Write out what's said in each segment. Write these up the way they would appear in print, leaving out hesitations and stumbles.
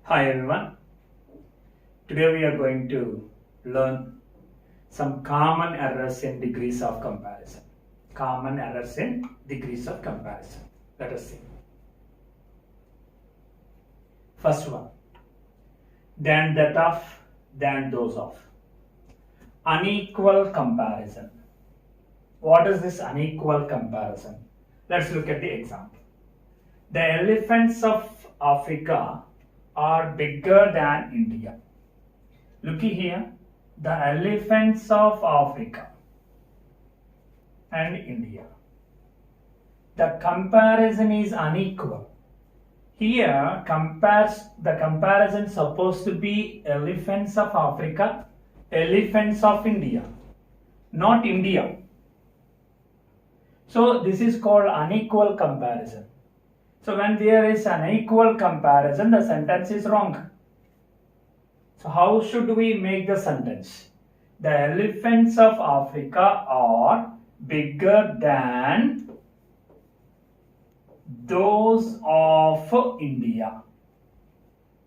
Hi everyone. Today we are going to learn some common errors in degrees of comparison. Common errors in degrees of comparison. Let us see. First one. Than that of, than those of. Unequal comparison. What is this unequal comparison? Let's look at the example. The elephants of Africa are bigger than India. Looky here, the elephants of Africa and India. The comparison is unequal. Here, the comparison supposed to be elephants of Africa, elephants of India, not India. So this is called unequal comparison. So when there is an equal comparison, the sentence is wrong. So how should we make the sentence? The elephants of Africa are bigger than those of India.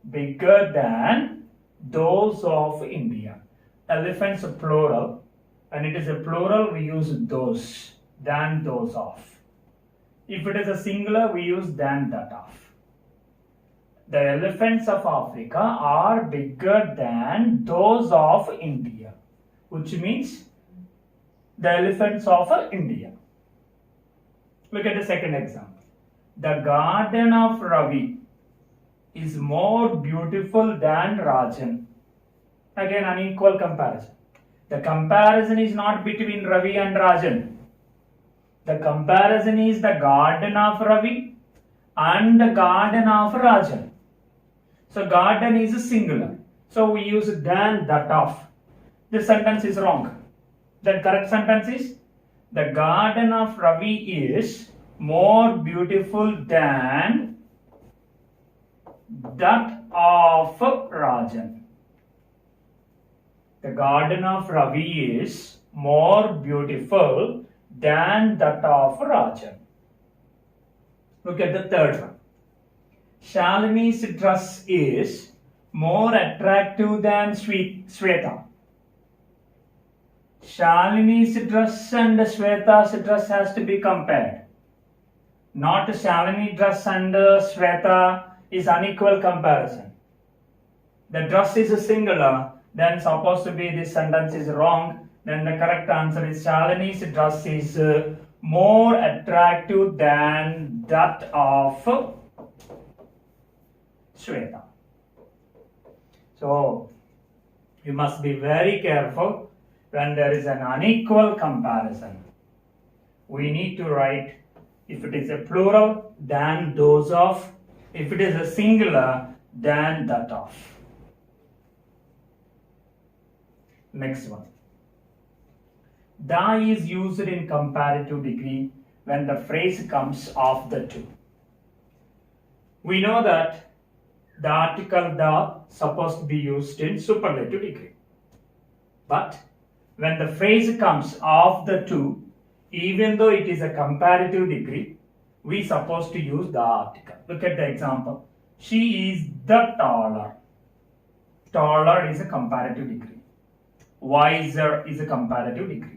Bigger than those of India. Elephants are plural. When it is a plural, we use those, than those of. If it is a singular, we use than that of. The elephants of Africa are bigger than those of India, which means the elephants of India. Look at the second example. The garden of Ravi is more beautiful than Rajan. Again, unequal comparison. The comparison is not between Ravi and Rajan. The comparison is the garden of Ravi and the garden of Rajan. So garden is a singular. So we use than that of. This sentence is wrong. The correct sentence is the garden of Ravi is more beautiful than that of Rajan. The garden of Ravi is more beautiful than that of Rajan. Look at the third one. Shalini's dress is more attractive than Sweta. Shalini's dress and Sweta's dress has to be compared. Not Shalini dress and Sweta is unequal comparison. The dress is a singular, then supposed to be this sentence is wrong. Then the correct answer is Shalini's dress is more attractive than that of Sweta. So you must be very careful when there is an unequal comparison. We need to write, if it is a plural, than those of. If it is a singular, than that of. Next one. Da is used in comparative degree when the phrase comes of the two. We know that the article da supposed to be used in superlative degree. But when the phrase comes of the two, even though it is a comparative degree, we supposed to use the article. Look at the example. She is the taller. Taller is a comparative degree. Wiser is a comparative degree.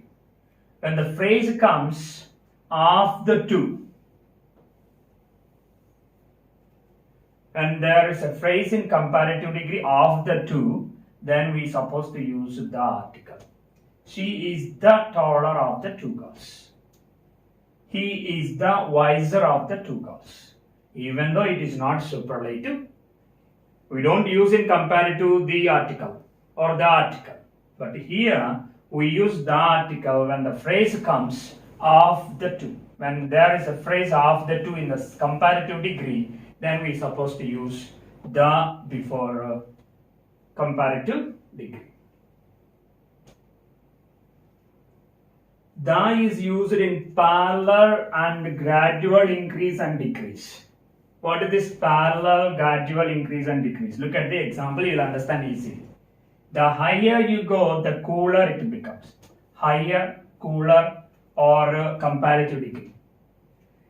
When the phrase comes of the two, and there is a phrase in comparative degree of the two, then we supposed to use the article. She is the taller of the two girls. He is the wiser of the two girls. Even though it is not superlative, we don't use in comparative the article or the article. But here we use the article when the phrase comes of the two. When there is a phrase of the two in the comparative degree, then we are supposed to use the before comparative degree. The is used in parallel and gradual increase and decrease. What is this parallel, gradual increase and decrease? Look at the example, you will understand easily. The higher you go, the cooler it becomes. Higher, cooler, or comparative degree.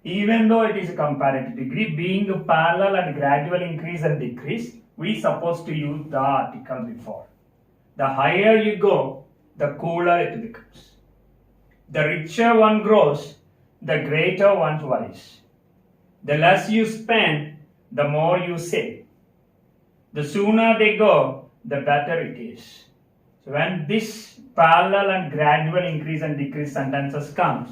Even though it is a comparative degree, being parallel and gradual increase and decrease, we supposed to use the article before. The higher you go, the cooler it becomes. The richer one grows, the greater one worries. The less you spend, the more you save. The sooner they go, the better it is. So when this parallel and gradual increase and decrease sentences comes,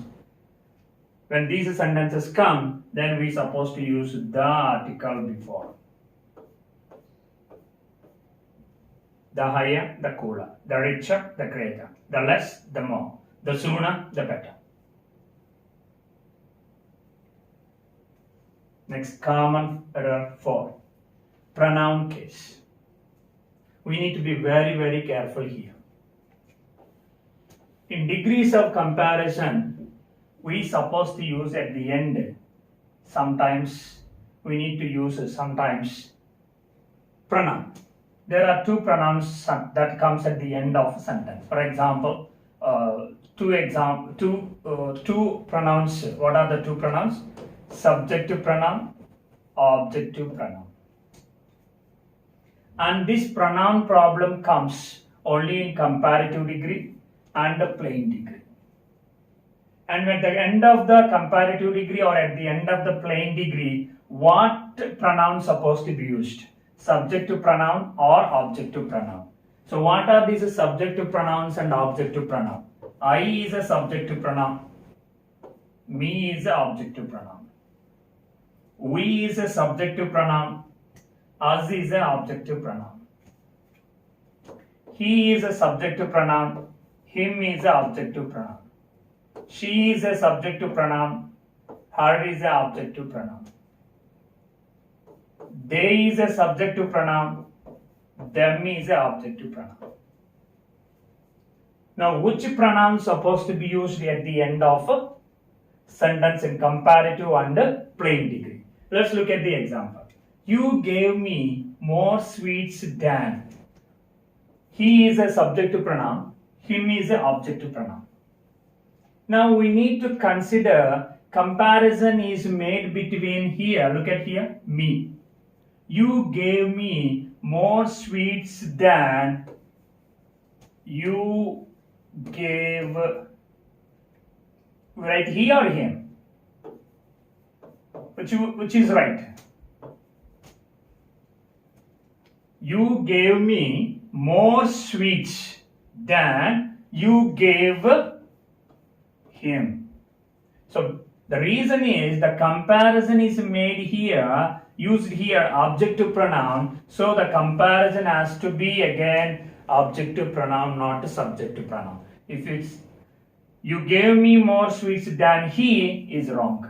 when these sentences come, then we supposed to use the article before. The higher, the cooler. The richer, the greater. The less, the more. The sooner, the better. Next, common error 4. Pronoun case. We need to be very, very careful here. In degrees of comparison, we supposed to use at the end. Sometimes we need to use sometimes pronoun. There are two pronouns that comes at the end of a sentence. For example, two pronouns. What are the two pronouns? Subjective pronoun, objective pronoun. And this pronoun problem comes only in comparative degree and plain degree. And at the end of the comparative degree or at the end of the plain degree, what pronoun supposed to be used? Subjective pronoun or objective pronoun. So what are these subjective pronouns and objective pronoun? I is a subjective pronoun. Me is an objective pronoun. We is a subjective pronoun. Us is an objective pronoun. He is a subjective pronoun. Him is an objective pronoun. She is a subjective pronoun. Her is an objective pronoun. They is a subjective pronoun. Them is an objective pronoun. Now, which pronoun is supposed to be used at the end of a sentence in comparative and plain degree? Let's look at the example. You gave me more sweets than. He is a subjective pronoun. Him is an objective pronoun. Now we need to consider comparison is made between here. Look at here. Me. You gave me more sweets than you gave. Right, he or him? Which is right? You gave me more sweets than you gave him. So the reason is the comparison is made here, used here objective pronoun, so the comparison has to be again objective pronoun, not subjective pronoun. If it's you gave me more sweets than he is wrong.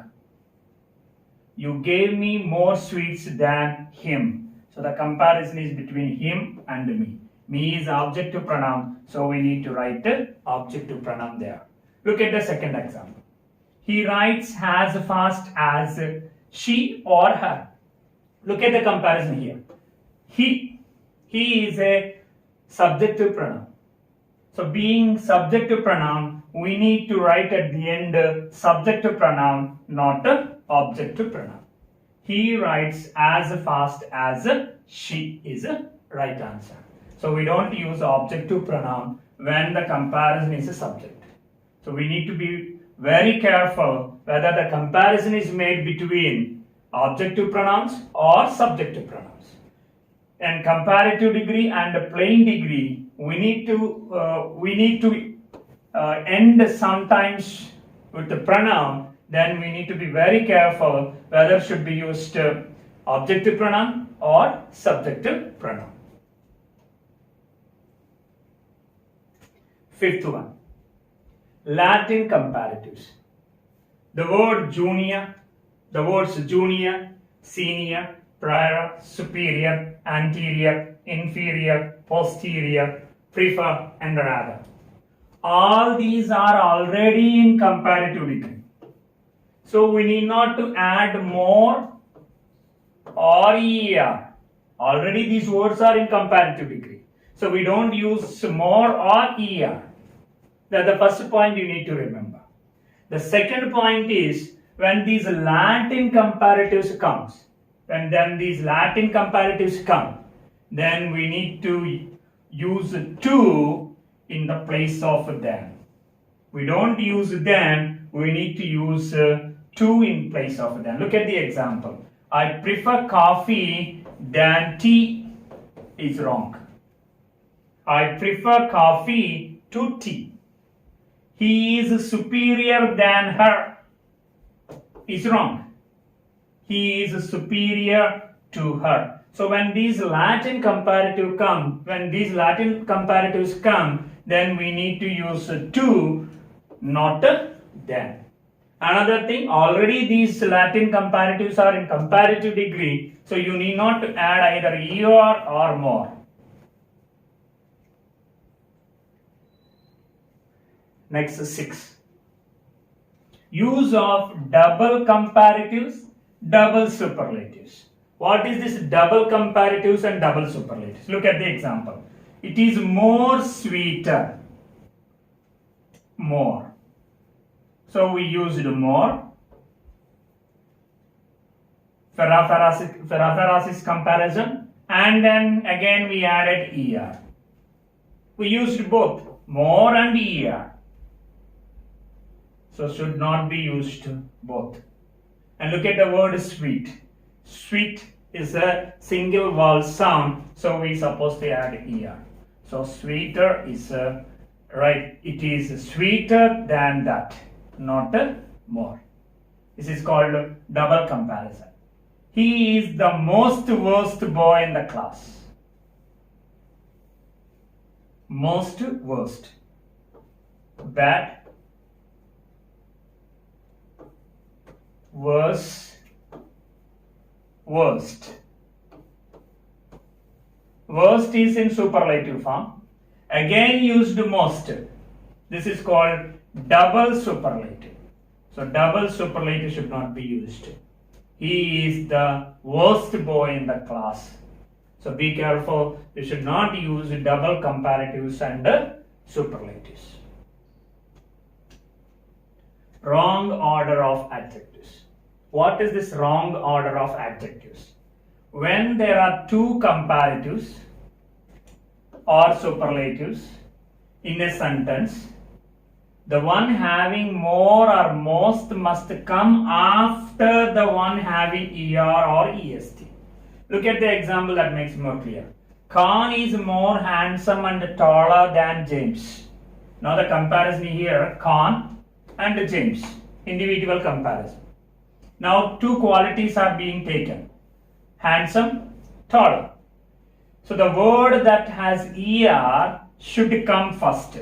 You gave me more sweets than him. So the comparison is between him and me. Me is objective pronoun, so we need to write the objective pronoun there. Look at the second example. He writes as fast as she or her. Look at the comparison here. He is a subjective pronoun. So being subjective pronoun, we need to write at the end subjective pronoun, not objective pronoun. He writes as fast as she is a right answer. So we don't use objective pronoun when the comparison is a subject. So we need to be very careful whether the comparison is made between objective pronouns or subjective pronouns. And comparative degree and plain degree, we need to end sometimes with the pronoun. Then we need to be very careful whether should be used objective pronoun or subjective pronoun. Fifth one, Latin comparatives. The words junior, senior, prior, superior, anterior, inferior, posterior, prefer, and rather. All these are already in comparative degree. So we need not to add more or er. Already these words are in comparative degree. So we don't use more or er. That's the first point you need to remember. The second point is when these Latin comparatives come, then we need to use to in the place of than. We don't use than, we need to use to in place of than. Look at the example. I prefer coffee than tea is wrong. I prefer coffee to tea. He is superior than her is wrong. He is superior to her. So when these Latin comparatives come, then we need to use to, not than. Another thing, already these Latin comparatives are in comparative degree, so you need not to add either er or more. Next 6. Use of double comparatives, double superlatives. What is this double comparatives and double superlatives? Look at the example. It is more sweeter. More. So we used more. Ferraferrasis comparison, and then again we added er. We used both more and er. So should not be used both. And look at the word sweet. Sweet is a single vowel sound, so we supposed to add er. So sweeter is right. It is sweeter than that, not more. This is called double comparison. He is the most worst boy in the class. Most worst. Bad. Worst. Worst. Worst is in superlative form. Again used most. This is called double superlative. So double superlative should not be used. He is the worst boy in the class. So be careful. You should not use double comparatives and superlatives. Wrong order of adjectives. What is this wrong order of adjectives? When there are two comparatives or superlatives in a sentence, the one having more or most must come after the one having er or est. Look at the example that makes more clear. Khan is more handsome and taller than James. Now the comparison here, Khan and James, individual comparison. Now two qualities are being taken, handsome, taller. So the word that has er should come first.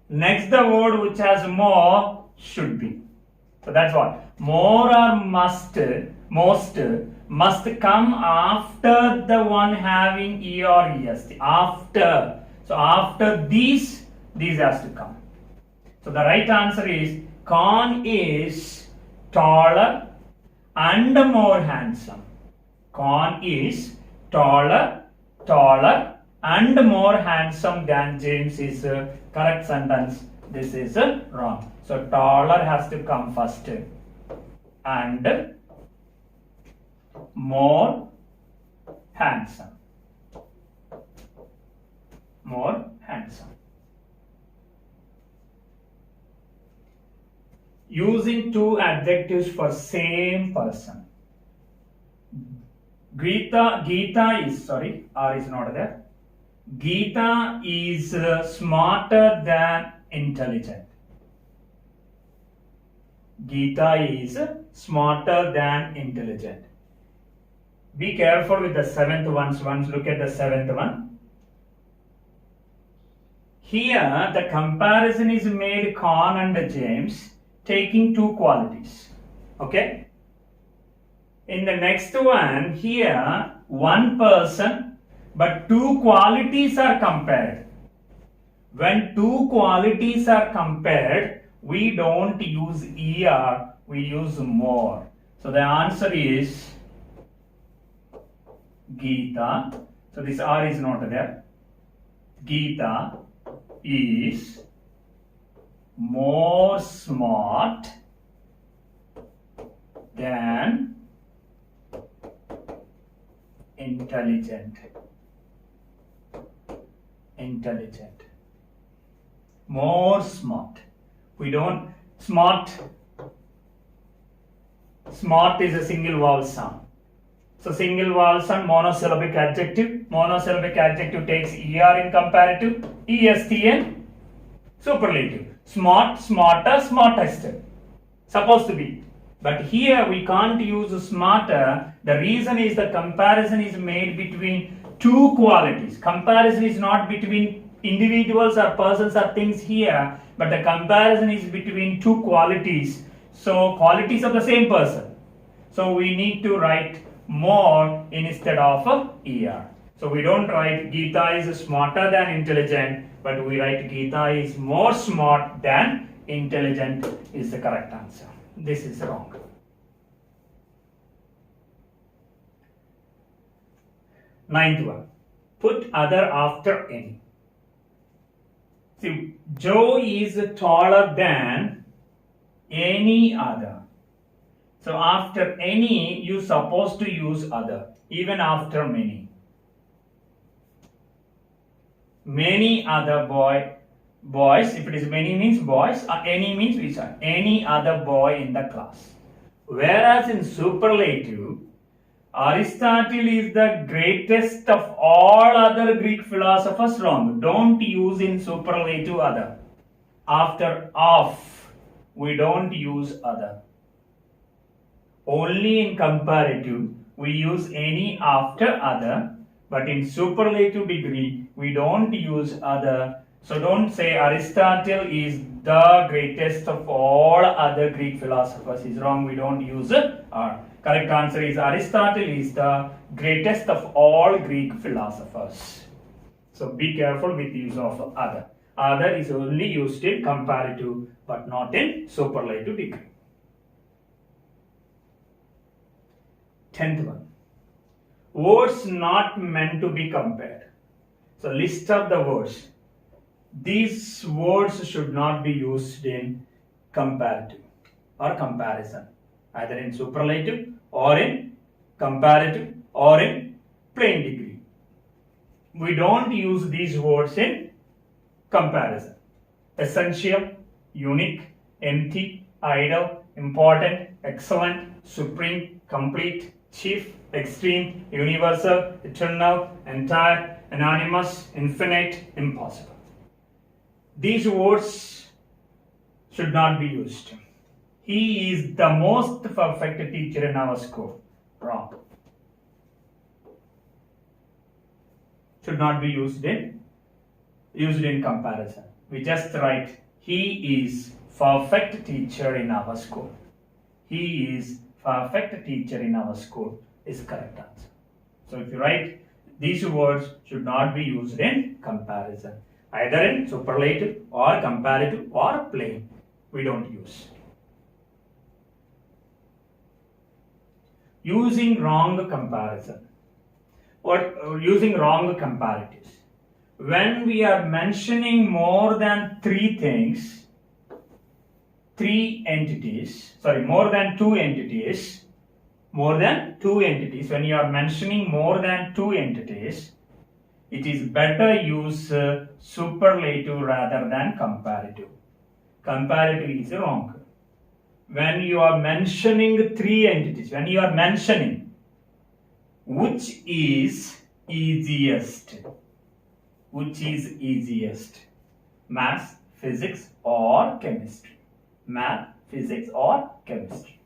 Next the word which has more should be. So that's what. More or most must come after the one having e or est. After. So after these has to come. So the right answer is Khan is taller and more handsome. Khan is taller and more handsome than James is a correct sentence. This is wrong. So taller has to come first and more handsome. More handsome. Using two adjectives for same person. Geeta is, sorry, R is not there. Geeta is smarter than intelligent. Geeta is smarter than intelligent. Be careful with the seventh one. Once look at the seventh one. Here the comparison is made Khan and James taking two qualities. Okay. In the next one, here one person but two qualities are compared. When two qualities are compared, we don't use er, we use more. So the answer is Geeta. So this R is not there. Geeta is more smart than intelligent. Intelligent. More smart. We don't, smart. Smart is a single vowel sound. So single vowel sound, monosyllabic adjective. Monosyllabic adjective takes er in comparative, est in superlative. Smart, smarter, smartest. Supposed to be. But here we can't use smarter. The reason is the comparison is made between two qualities. Comparison is not between individuals or persons or things here, but the comparison is between two qualities. So qualities of the same person. So we need to write more instead of er. So we don't write Geeta is smarter than intelligent, but we write Geeta is more smart than intelligent is the correct answer. This is wrong. Ninth one. Put other after any. See, Joe is taller than any other. So after any, you're supposed to use other, even after many. Many other boys, if it is many means boys, or any means which are any other boy in the class. Whereas in superlative, Aristotle is the greatest of all other Greek philosophers. Wrong. Don't use in superlative other. After of, we don't use other. Only in comparative, we use any after other, but in superlative degree, we don't use other. So don't say Aristotle is the greatest of all other Greek philosophers. Is wrong. We don't use R. Correct answer is Aristotle is the greatest of all Greek philosophers. So be careful with use of other. Other is only used in comparative, but not in superlative degree. 10th one. Words not meant to be compared. So list of the words. These words should not be used in comparative or comparison, either in superlative or in comparative or in plain degree. We don't use these words in comparison. Essential, unique, empty, idle, important, excellent, supreme, complete, chief, extreme, universal, eternal, entire, anonymous, infinite, impossible. These words should not be used. He is the most perfect teacher in our school. Wrong. Should not be used in comparison. We just write he is perfect teacher in our school. He is perfect teacher in our school is correct answer. So if you write these words should not be used in comparison, either in superlative or comparative or plain. We don't use. Using wrong comparison or using wrong comparatives. When we are mentioning more than more than two entities, when you are mentioning more than two entities, it is better use superlative rather than comparative. Comparative is wrong. When you are mentioning three entities, when you are mentioning which is easiest, math, physics or chemistry, math, physics or chemistry.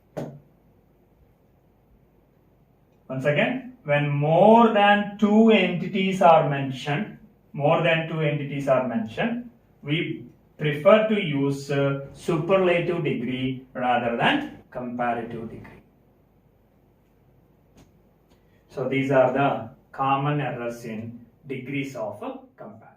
Once again, when more than two entities are mentioned, we prefer to use superlative degree rather than comparative degree. So these are the common errors in degrees of comparison.